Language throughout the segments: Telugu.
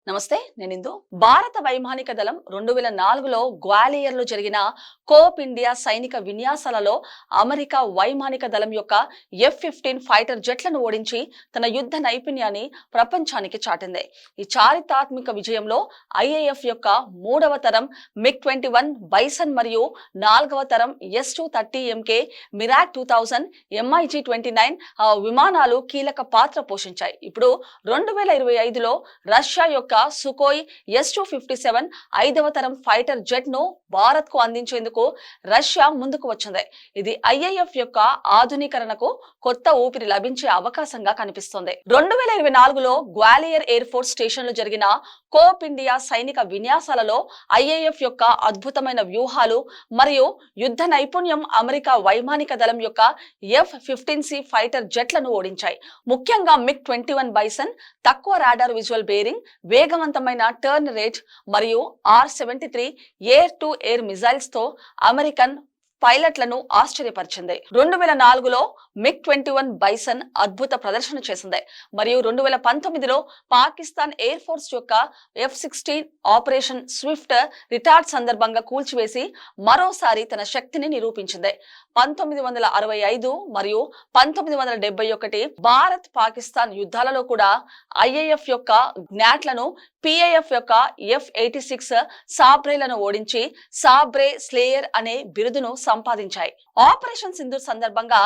నమస్తే, నేను ఇందు. భారత వైమానిక దళం 2004లో గ్వాలియర్లో జరిగిన కోప్ ఇండియా సైనిక విన్యాసాలలో అమెరికా వైమానిక దళం యొక్క F-15 ఫైటర్ జెట్లను ఓడించి తన యుద్ధ నైపుణ్యాన్ని ప్రపంచానికి చాటింది. ఈ చారిత్రాత్మక విజయంలో IAF యొక్క 3వ తరం MiG-21 బైసన్ మరియు 4వ తరం S-230MK మిరాక్ 2000 MiG-29 విమానాలు కీలక పాత్ర పోషించాయి. ఇప్పుడు 2025లో రష్యా యొక్క సుఖోయ్ S-257 5వ తరం ఫైటర్ జెట్ ను భారత్ కు అందించేందుకు రష్యా ముందుకు వచ్చింది. ఇది IAF యొక్క ఆధునీకరణకు కొత్త ఊపిరి లభించే అవకాశంగా కనిపిస్తోంది. 2024లో గ్వాలియర్ ఎయిర్ ఫోర్స్ స్టేషన్ లో జరిగిన కోప్ ఇండియా సైనిక విన్యాసాలలో IAF యొక్క అద్భుతమైన వ్యూహాలు మరియు యుద్ధ నైపుణ్యం అమెరికా వైమానిక దళం యొక్క F-15C ఫైటర్ జెట్లను ఓడించాయి. ముఖ్యంగా MiG-21 బైసన్ తక్కువ రాడార్ విజువల్ బేరింగ్, వేగవంతమైన టర్న్ రేట్ మరియు R-73 air to air missiles తో అమెరికన్ పైలట్లను ఆశ్చర్యపరిచింది. 2004లో MiG-21 బైసన్ అద్భుత ప్రదర్శన చేసింది మరియు 2019లో పాకిస్తాన్ ఎయిర్ ఫోర్స్ యొక్క F-16 ఆపరేషన్ స్విఫ్ట్ రిటార్డ్ సందర్భంగా కూల్చివేసి మరోసారి తన శక్తిని నిరూపించింది. 1965 మరియు 1971 భారత్ పాకిస్తాన్ యుద్ధాలలో కూడా IAF యొక్క జ్ఞాట్లను PAF యొక్క F-86 సాబ్రేలను ఓడించి సాబ్రే స్లేయర్ అనే బిరుదును సంపాదించాయి. ఆపరేషన్ సింధూర్ సందర్భంగా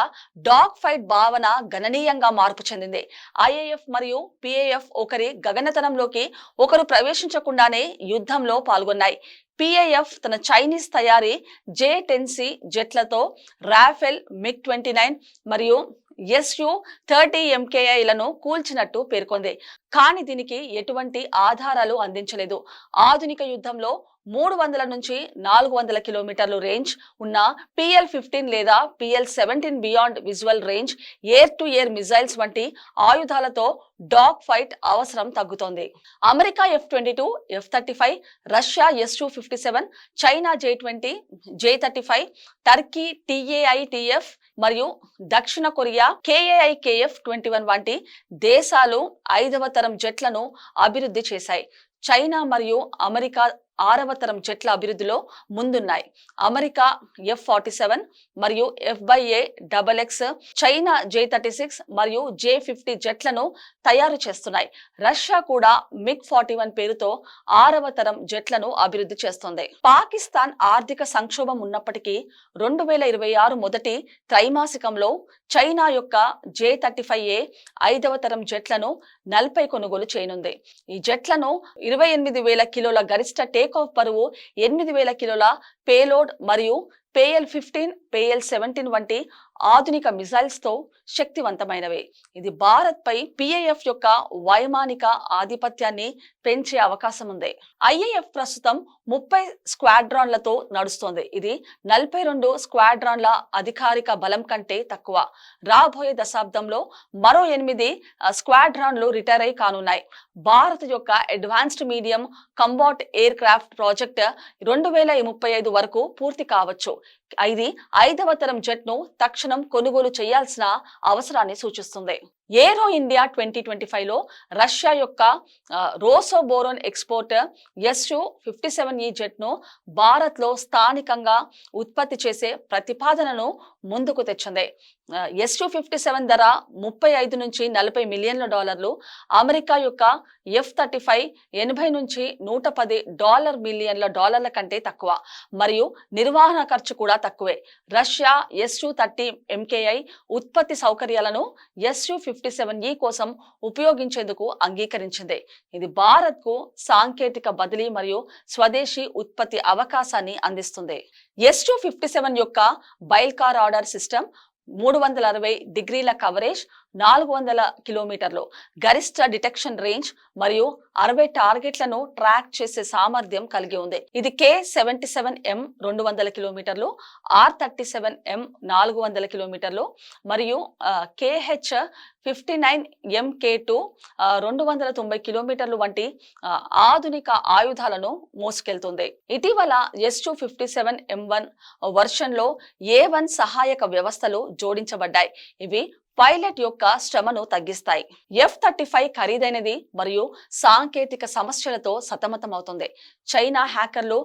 డాగ్ ఫైట్ భావన గణనీయంగా మార్పు చెందింది. IAF మరియు PAF ఒకరి గగనతలంలోకి ఒకరు ప్రవేశించకుండానే యుద్ధంలో పాల్గొన్నాయి. PAF తన చైనీస్ తయారీ J-10C జెట్లతో రాఫెల్, MiG-29 మరియు Su-30MKIలను కూల్చినట్టు పేర్కొంది. కానీ దీనికి ఎటువంటి ఆధారాలు అందించలేదు. ఆధునిక యుద్ధంలో 300 నుంచి 400 కిలోమీటర్లు రేంజ్ ఉన్న PL-15 లేదా PL-17 beyond visual range air to air missiles వంటి ఆయుధాలతో డాగ్ ఫైట్ అవసరం తగ్గుతోంది. America F-22, F-35, Russia S-257, China J-20, J-35, Turkey TAITF మరియు దక్షిణ కొరియా KAIKF-21 వంటి దేశాలు 5వ తరం జెట్లను అభివృద్ధి చేశాయి. చైనా మరియు అమెరికా 6వ తరం జెట్ల అభివృద్ధిలో ముందున్నాయి. అమెరికా F-47 మరియు FA-XX, చైనా J-36 మరియు J-50 జెట్లను తయారు చేస్తున్నాయి. రష్యా కూడా MiG-41 పేరుతో 6వ తరం జెట్లను అభివృద్ధి చేస్తోంది. పాకిస్తాన్ ఆర్థిక సంక్షోభం ఉన్నప్పటికీ 2026 మొదటి త్రైమాసికంలో చైనా యొక్క J-35A 5వ తరం జెట్లను 40 కొనుగోలు చేయనుంది. ఈ జెట్లను 28,000 కిలోల గరిష్ట టేకాఫ్ బరువు, 8,000 కిలోల పేలోడ్ మరియు PL-15, PL-17 వంటి ఆధునిక మిజైల్స్ తో శక్తివంతమైనవి. ఇది భారత్ పై PAF యొక్క వైమానిక ఆధిపత్యాన్ని పెంచే అవకాశం ఉంది. IAF ప్రస్తుతం 30 స్క్వాడ్రాన్లతో నడుస్తోంది. ఇది 42 స్క్వాడ్రాన్ల అధికారిక బలం కంటే తక్కువ. రాబోయే దశాబ్దంలో మరో 8 స్క్వాడ్రాన్లు రిటైర్ అయి కానున్నాయి. భారత్ యొక్క advanced medium combat air craft project 2035 వరకు పూర్తి కావచ్చు. ఇది 5వ తరం జెట్ ను తక్షణం కొనుగోలు చేయాల్సిన అవసరాన్ని సూచిస్తుంది. ఏరో ఇండియా 2025లో రష్యా యొక్క రోసోబోరోన్ ఎక్స్పోర్ట్ Su-57E జెట్ ను భారత్ లో స్థానికంగా ఉత్పత్తి చేసే ప్రతిపాదనను ముందుకు తెచ్చింది. Su-57 ధర $35 నుంచి $40 మిలియన్ల, అమెరికా యొక్క F-35 $80 నుంచి $110 మిలియన్ల కంటే తక్కువ మరియు నిర్వహణ ఖర్చు కూడా తక్కువే. రష్యా Su-30MKI ఉత్పత్తి సౌకర్యాలను Su-57E కోసం ఉపయోగించేందుకు అంగీకరించింది. ఇది భారత్ కు సాంకేతిక బదిలీ మరియు స్వదేశీ ఉత్పత్తి అవకాశాన్ని అందిస్తుంది. Su-57 యొక్క బైల్కార్ రాడార్ సిస్టమ్ 360 డిగ్రీల కవరేజ్, 400 కిలోమీటర్లు గరిష్ట డిటెక్షన్ రేంజ్ మరియు 60 టార్గెట్లను ట్రాక్ చేసే సామర్థ్యం కలిగి ఉంది. ఇది K-77M 200 కిలోమీటర్లు, R-37M 400 కిలోమీటర్లు మరియు KH-59MK2 290 కిలోమీటర్లు వంటి ఆధునిక ఆయుధాలను మోసుకెళ్తుంది. ఇటీవల S-257M1 వర్షన్ లో A1 సహాయక వ్యవస్థలు జోడించబడ్డాయి. ఇవి పైలట్ యొక్క శ్రమను తగ్గిస్తాయి. F-35 ఖరీదైనది మరియు సాంకేతిక సమస్యలతో సతమతమవుతుంది. చైనా హ్యాకర్లు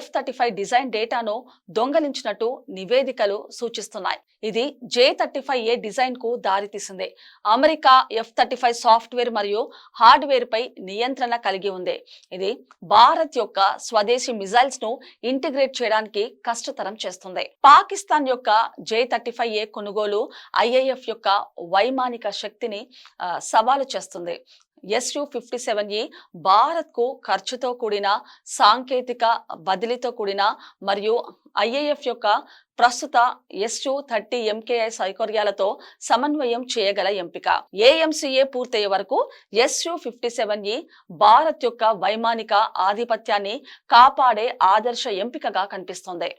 F-35 డిజైన్ డేటాను దొంగలించినట్టు నివేదికలు సూచిస్తున్నాయి. ఇది J-35A డిజైన్ కు దారితీసింది. అమెరికా F-35 సాఫ్ట్వేర్ మరియు హార్డ్వేర్ పై నియంత్రణ కలిగి ఉంది. ఇది భారత్ యొక్క స్వదేశీ మిజైల్స్ ను ఇంటిగ్రేట్ చేయడానికి కష్టతరం చేస్తుంది. పాకిస్తాన్ యొక్క J-35A కొనుగోలు IAF యొక్క వైమానిక శక్తిని సవాలు చేస్తుంది. Su-57E భారత్ కు ఖర్చుతో కూడిన సాంకేతిక బదిలీతో కూడిన మరియు IAF యొక్క ప్రస్తుత Su-30 MKI సౌకర్యాలతో సమన్వయం చేయగల ఎంపిక. AMCA పూర్తయ్యే వరకు Su-57E భారత్ యొక్క వైమానిక ఆధిపత్యాన్ని కాపాడే ఆదర్శ ఎంపికగా కనిపిస్తోంది.